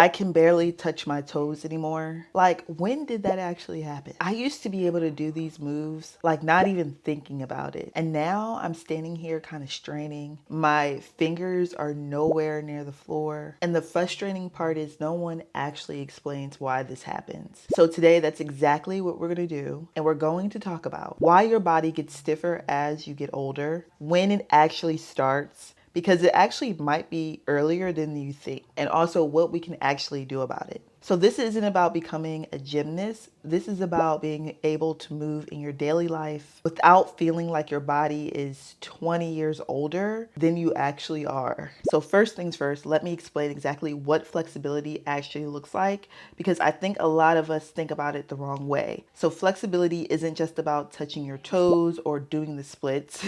I can barely touch my toes anymore. Like, when did that actually happen? I used to be able to do these moves, like not even thinking about it. And now I'm standing here kind of straining. My fingers are nowhere near the floor. And the frustrating part is no one actually explains why this happens. So today, that's exactly what we're gonna do. And we're going to talk about why your body gets stiffer as you get older, when it actually starts, because it actually might be earlier than you think, and also what we can actually do about it. So this isn't about becoming a gymnast. This is about being able to move in your daily life without feeling like your body is 20 years older than you actually are. So first things first, let me explain exactly what flexibility actually looks like, because I think a lot of us think about it the wrong way. So flexibility isn't just about touching your toes or doing the splits.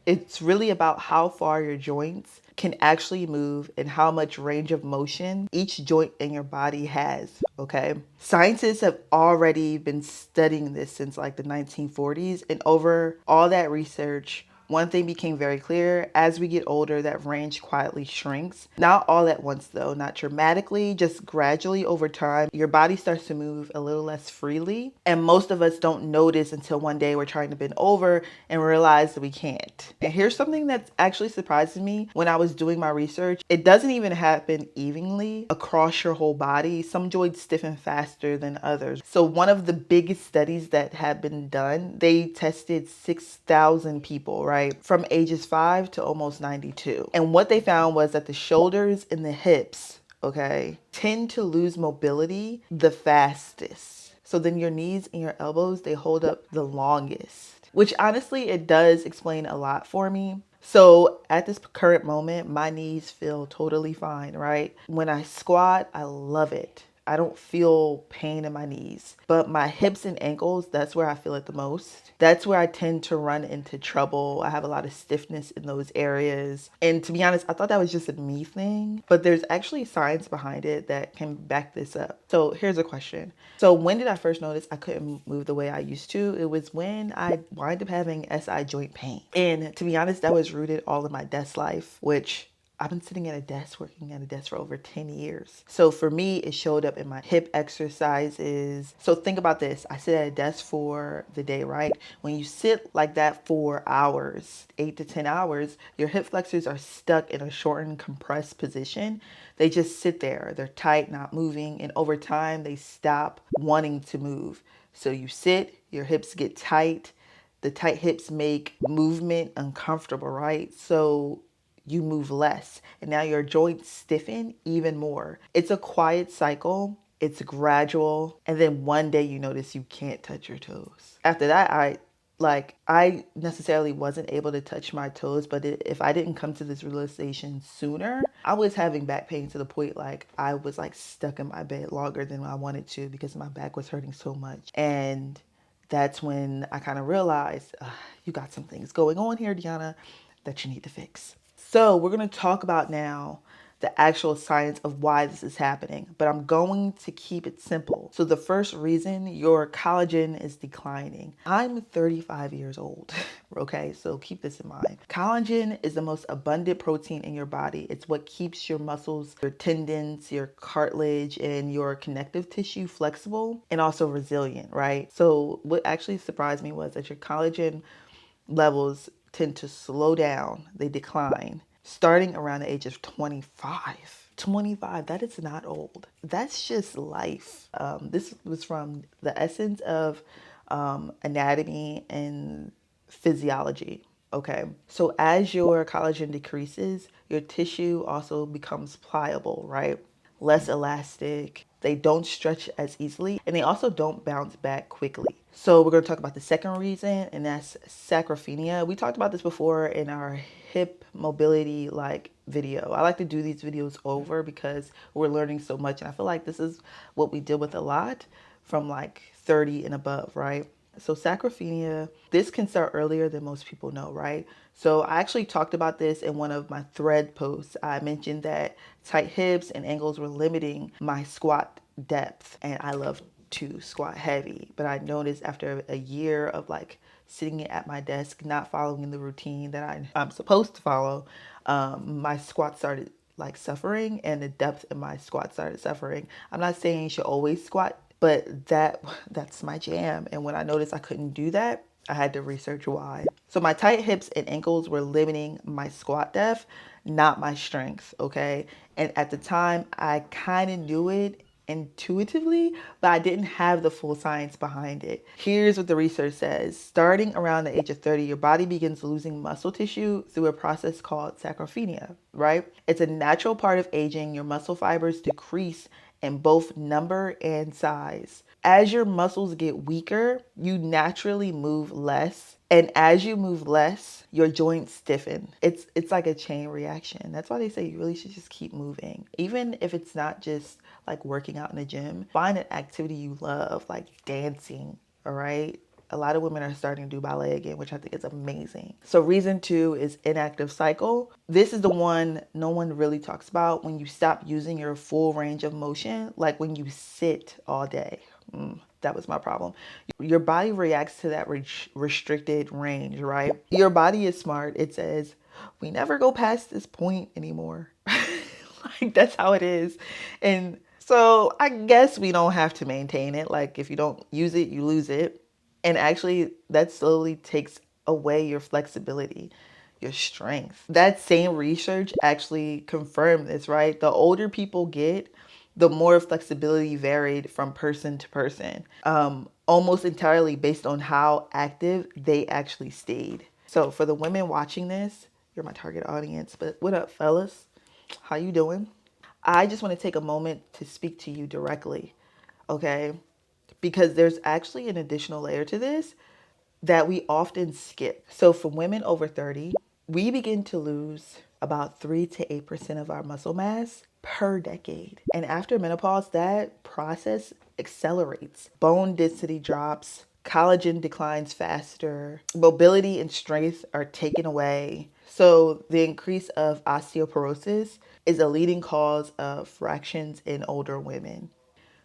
It's really about how far your joints can actually move and how much range of motion each joint in your body has, okay? Scientists have already been studying this since like the 1940s, and over all that research, one thing became very clear: as we get older, that range quietly shrinks. Not all at once though, not dramatically, just gradually over time. Your body starts to move a little less freely, and most of us don't notice until one day we're trying to bend over and realize that we can't. And here's something that's actually surprising me when I was doing my research. It doesn't even happen evenly across your whole body. Some joints stiffen faster than others. So one of the biggest studies that have been done, they tested 6,000 people, right? From ages 5 to almost 92. And what they found was that the shoulders and the hips, okay, tend to lose mobility the fastest. So then your knees and your elbows, they hold up the longest, which honestly, it does explain a lot for me. So at this current moment, my knees feel totally fine, right? When I squat, I love it. I don't feel pain in my knees, but my hips and ankles, that's where I feel it the most. That's where I tend to run into trouble. I have a lot of stiffness in those areas. And to be honest, I thought that was just a me thing, but there's actually science behind it that can back this up. So here's a question. So when did I first notice I couldn't move the way I used to? It was when I wind up having SI joint pain. And to be honest, that was rooted all in my desk life, which I've been sitting at a desk, working at a desk for over 10 years. So for me, it showed up in my hip exercises. So think about this. I sit at a desk for the day, right? When you sit like that for hours, 8 to 10 hours, your hip flexors are stuck in a shortened, compressed position. They just sit there. They're tight, not moving. And over time, they stop wanting to move. So you sit, your hips get tight. The tight hips make movement uncomfortable, right? So you move less, and now your joints stiffen even more. It's a quiet cycle, it's gradual, and then one day you notice you can't touch your toes. After that, I necessarily wasn't able to touch my toes, but if I didn't come to this realization sooner, I was having back pain to the point like I was like stuck in my bed longer than I wanted to because my back was hurting so much. And that's when I kind of realized, you got some things going on here, Deanna, that you need to fix. So we're going to talk about now the actual science of why this is happening, but I'm going to keep it simple. So the first reason, your collagen is declining. I'm 35 years old, okay? So keep this in mind. Collagen is the most abundant protein in your body. It's what keeps your muscles, your tendons, your cartilage, and your connective tissue flexible and also resilient, right? So what actually surprised me was that your collagen levels tend to slow down, they decline, starting around the age of 25. 25, that is not old. That's just life. This was from the essence of anatomy and physiology. Okay, so as your collagen decreases, your tissue also becomes pliable, right? Less elastic. They don't stretch as easily, and they also don't bounce back quickly. So we're going to talk about the second reason, and that's sarcopenia. We talked about this before in our hip mobility video. I like to do these videos over because we're learning so much, and I feel like this is what we deal with a lot from like 30 and above, right? So sarcopenia, this can start earlier than most people know, right? So I actually talked about this in one of my thread posts. I mentioned that tight hips and ankles were limiting my squat depth, and I love to squat heavy. But I noticed after a year of like sitting at my desk, not following the routine that I'm supposed to follow, my squat started like suffering, and the depth in my squat started suffering. I'm not saying you should always squat, but that's my jam. And when I noticed I couldn't do that, I had to research why. So my tight hips and ankles were limiting my squat depth, not my strength, okay? And at the time, I kind of knew it intuitively, but I didn't have the full science behind it. Here's what the research says. Starting around the age of 30, your body begins losing muscle tissue through a process called sarcopenia, right? It's a natural part of aging. Your muscle fibers decrease in both number and size. As your muscles get weaker, you naturally move less. And as you move less, your joints stiffen. It's like a chain reaction. That's why they say you really should just keep moving. Even if it's not just like working out in the gym, find an activity you love, like dancing, all right? A lot of women are starting to do ballet again, which I think is amazing. So reason 2 is inactive cycle. This is the one no one really talks about, when you stop using your full range of motion, like when you sit all day. That was my problem. Your body reacts to that restricted range, right? Your body is smart. It says, we never go past this point anymore. Like, that's how it is. And so I guess we don't have to maintain it. Like, if you don't use it, you lose it. And actually, that slowly takes away your flexibility, your strength. That same research actually confirmed this, right? The older people get, the more flexibility varied from person to person, almost entirely based on how active they actually stayed. So for the women watching this, you're my target audience, but what up, fellas? How you doing? I just want to take a moment to speak to you directly, okay? Because there's actually an additional layer to this that we often skip. So for women over 30, we begin to lose about 3 to 8% of our muscle mass per decade. And after menopause, that process accelerates. Bone density drops, collagen declines faster, mobility and strength are taken away. So the increase of osteoporosis is a leading cause of fractures in older women.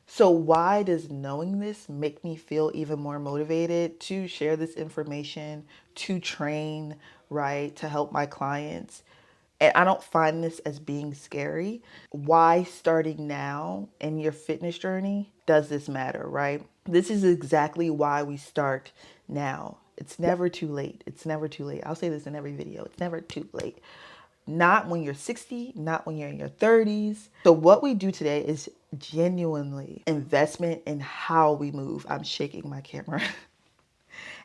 So why does knowing this make me feel even more motivated to share this information, to train, right, to help my clients? And I don't find this as being scary. Why starting now in your fitness journey does this matter, right? This is exactly why we start now. It's never too late. It's never too late. I'll say this in every video. It's never too late. Not when you're 60, not when you're in your 30s. So what we do today is genuinely investment in how we move. I'm shaking my camera.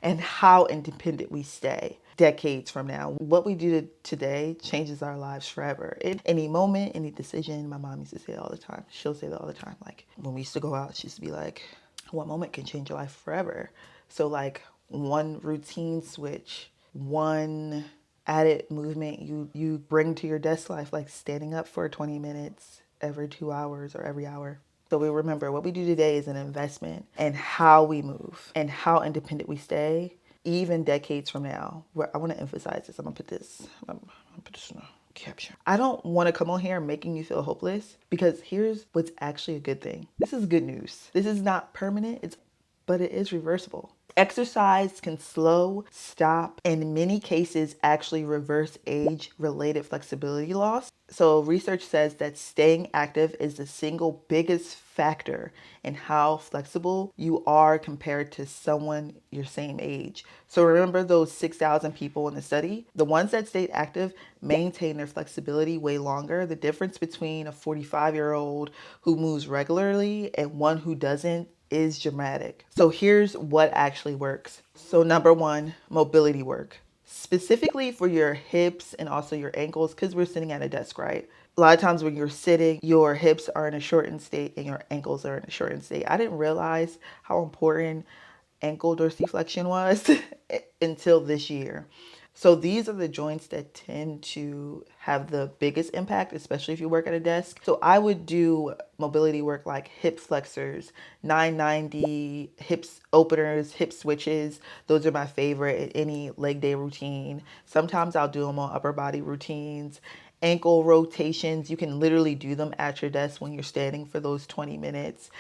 And how independent we stay decades from now. What we do today changes our lives forever. In any moment, any decision, my mom used to say it all the time. She'll say that all the time. Like when we used to go out, she used to be like, one moment can change your life forever. So like one routine switch, one added movement you bring to your desk life, like standing up for 20 minutes every 2 hours or every hour. So we remember what we do today is an investment in how we move and how independent we stay, even decades from now. Where I want to emphasize this. I'm gonna put this in a caption. I don't want to come on here making you feel hopeless, because here's what's actually a good thing. This is good news. This is not permanent, but it is reversible. Exercise can slow, stop, and in many cases actually reverse age-related flexibility loss. So research says that staying active is the single biggest factor in how flexible you are compared to someone your same age. So remember those 6,000 people in the study? The ones that stayed active maintain their flexibility way longer. The difference between a 45-year-old who moves regularly and one who doesn't is dramatic. So here's what actually works. So number 1, mobility work. Specifically for your hips and also your ankles, because we're sitting at a desk, right? A lot of times when you're sitting, your hips are in a shortened state and your ankles are in a shortened state. I didn't realize how important ankle dorsiflexion was until this year. So these are the joints that tend to have the biggest impact, especially if you work at a desk. So I would do mobility work like hip flexors, 990, hips openers, hip switches. Those are my favorite in any leg day routine. Sometimes I'll do them on upper body routines. Ankle rotations, you can literally do them at your desk when you're standing for those 20 minutes.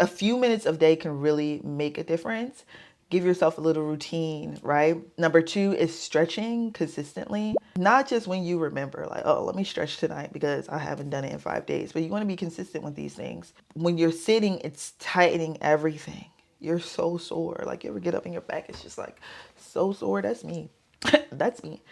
A few minutes of day can really make a difference. Give yourself a little routine, right? Number 2 is stretching consistently. Not just when you remember, like, oh, let me stretch tonight because I haven't done it in 5 days. But you want to be consistent with these things. When you're sitting, it's tightening everything. You're so sore. Like, you ever get up and your back it's just like so sore? That's me. That's me.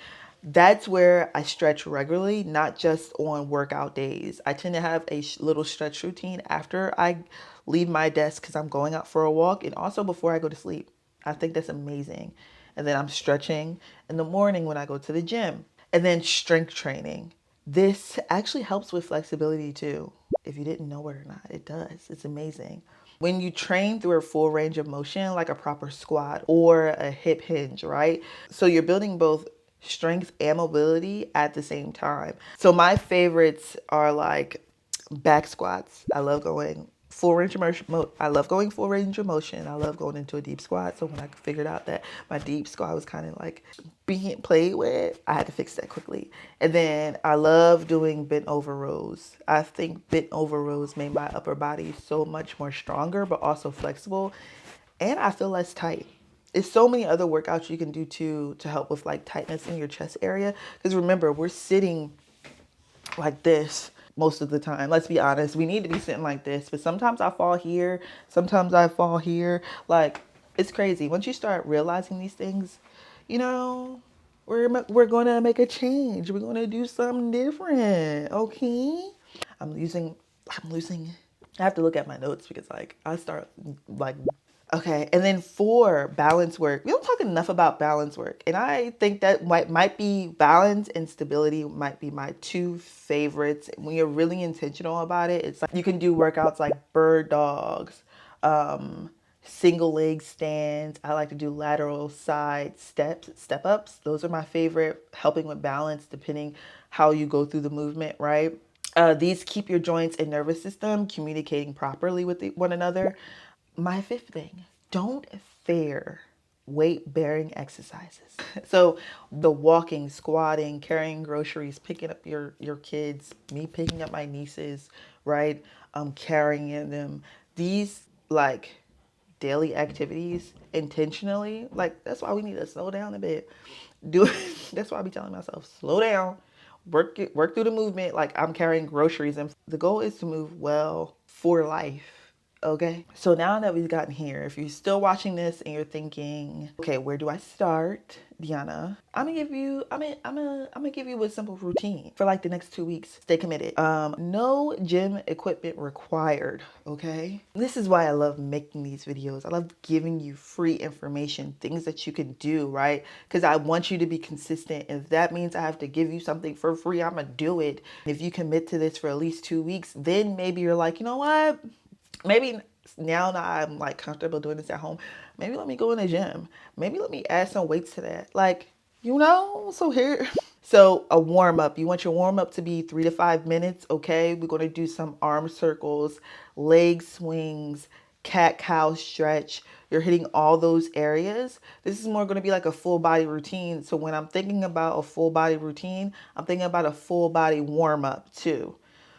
That's where I stretch regularly, not just on workout days. I tend to have a little stretch routine after I leave my desk because I'm going out for a walk, and also before I go to sleep. I think that's amazing. And then I'm stretching in the morning when I go to the gym. And then strength training. This actually helps with flexibility too. If you didn't know it or not, it does. It's amazing. When you train through a full range of motion, like a proper squat or a hip hinge, right? So you're building both strength and mobility at the same time. So my favorites are like back squats. I love going full range of motion. I love going full range of motion. I love going into a deep squat. So when I figured out that my deep squat was kind of like being played with, I had to fix that quickly. And then I love doing bent over rows. I think bent over rows made my upper body so much more stronger, but also flexible. And I feel less tight. There's so many other workouts you can do too to help with like tightness in your chest area. Because remember, we're sitting like this most of the time. Let's be honest. We need to be sitting like this. But sometimes I fall here. Sometimes I fall here. Like, it's crazy. Once you start realizing these things, you know, we're going to make a change. We're going to do something different. Okay? I'm losing. I have to look at my notes because like I start like okay, and then 4, balance work. We don't talk enough about balance work. And I think that might be balance and stability might be my 2 favorites. When you're really intentional about it, it's like you can do workouts like bird dogs, single leg stands. I like to do lateral side step ups. Those are my favorite, helping with balance depending how you go through the movement, right? These keep your joints and nervous system communicating properly with one another. My 5th thing, don't fear weight bearing exercises. So the walking, squatting, carrying groceries, picking up your kids, me picking up my nieces, right? Carrying them. These like daily activities intentionally, like that's why we need to slow down a bit. That's why I be telling myself, slow down, work through the movement. Like I'm carrying groceries, and the goal is to move well for life. Okay, so now that we've gotten here, if you're still watching this and you're thinking, okay, where do I start, Deanna? I'm gonna give you a simple routine for like the next 2 weeks. Stay committed. No gym equipment required. Okay, this is why I love making these videos. I love giving you free information, things that you can do, right? Because I want you to be consistent. If that means I have to give you something for free, I'm gonna do it. If you commit to this for at leleast 2 weeks, then maybe you're like, you know what? Maybe now that I'm like comfortable doing this at home, maybe let me go in the gym. Maybe let me add some weights to that. Like, you know, so here. So a warm up, you want your warm up to be 3 to 5 minutes. Okay. We're going to do some arm circles, leg swings, cat cow stretch. You're hitting all those areas. This is more going to be like a full body routine. So when I'm thinking about a full body routine, I'm thinking about a full body warm up too.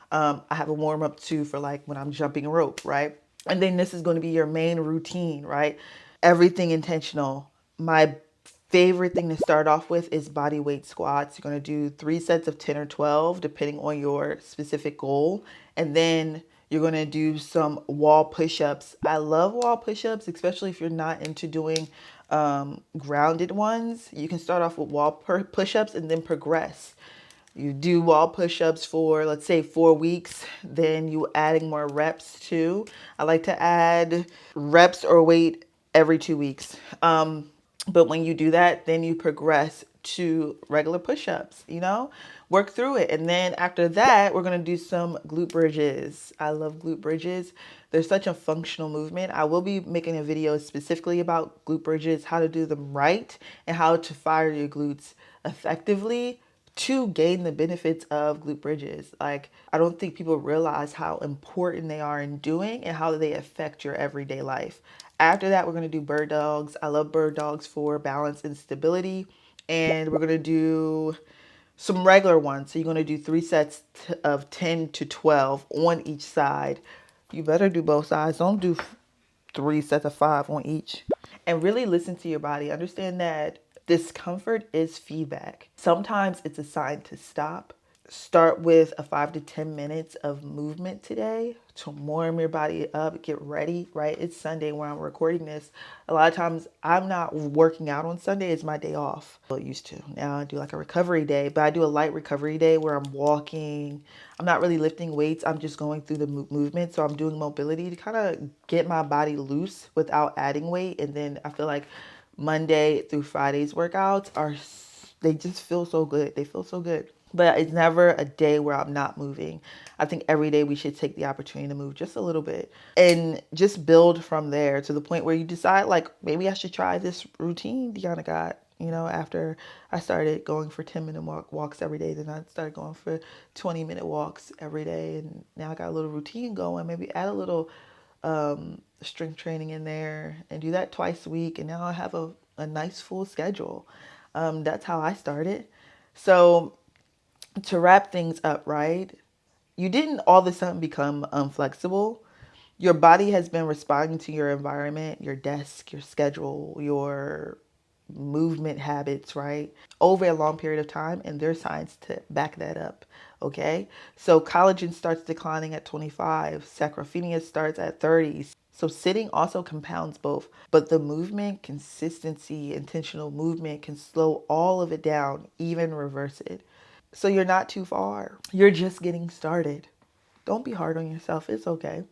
I have a warm up too for like when I'm jumping rope, right? And then this is going to be your main routine, right? Everything intentional. My favorite thing to start off with is body weight squats. You're going to do 3 sets of 10 or 12, depending on your specific goal. And then you're going to do some wall push-ups. I love wall push-ups, especially if you're not into doing grounded ones. You can start off with wall push-ups and then progress. You do wall push-ups for, let's say, 4 weeks. Then you adding more reps too. I like to add reps or weight every 2 weeks. But when you do that, then you progress to regular push-ups, you know, work through it. And then after that, we're going to do some glute bridges. I love glute bridges. They're such a functional movement. I will be making a video specifically about glute bridges, how to do them right, and how to fire your glutes effectively to gain the benefits of glute bridges. Like, I don't think people realize how important they are in doing and how they affect your everyday life. After that, we're going to do bird dogs. I love bird dogs for balance and stability. And we're going to do some regular ones. So you're going to do 3 sets of 10 to 12 on each side. You better do both sides. Don't do 3 sets of 5 on each. And really listen to your body. Understand that discomfort is feedback. Sometimes it's a sign to stop. Start with a 5 to 10 minutes of movement today to warm your body up, get ready, right? It's Sunday when I'm recording this. A lot of times I'm not working out on Sunday. It's my day off. I used to. Now I do like a recovery day, but I do a light recovery day where I'm walking. I'm not really lifting weights. I'm just going through the movement. So I'm doing mobility to kind of get my body loose without adding weight. And then I feel like Monday through Friday's workouts they just feel so good. They feel so good. But it's never a day where I'm not moving. I think every day we should take the opportunity to move just a little bit and just build from there to the point where you decide, like, maybe I should try this routine Deanna got, after I started going for 10-minute walks every day. Then I started going for 20-minute walks every day. And now I got a little routine going. Maybe add a little strength training in there and do that twice a week. And now I have a nice full schedule. That's how I started. So to wrap things up, right? You didn't all of a sudden become unflexible. Your body has been responding to your environment, your desk, your schedule, your movement habits, right? Over a long period of time, and there's science to back that up, okay? So collagen starts declining at 25, sarcopenia starts at 30. So sitting also compounds both, but the movement, consistency, intentional movement can slow all of it down, even reverse it. So you're not too far. You're just getting started. Don't be hard on yourself. It's okay.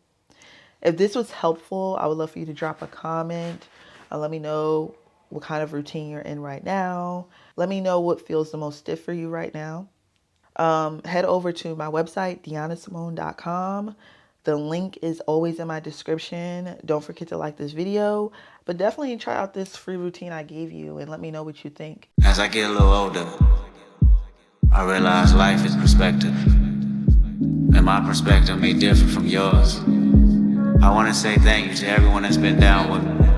If this was helpful, I would love for you to drop a comment. Let me know what kind of routine you're in right now. Let me know what feels the most stiff for you right now. Head over to my website, deannasimone.com. The link is always in my description. Don't forget to like this video, but definitely try out this free routine I gave you and let me know what you think. As I get a little older, I realize life is perspective, and my perspective may differ from yours. I want to say thank you to everyone that's been down with me.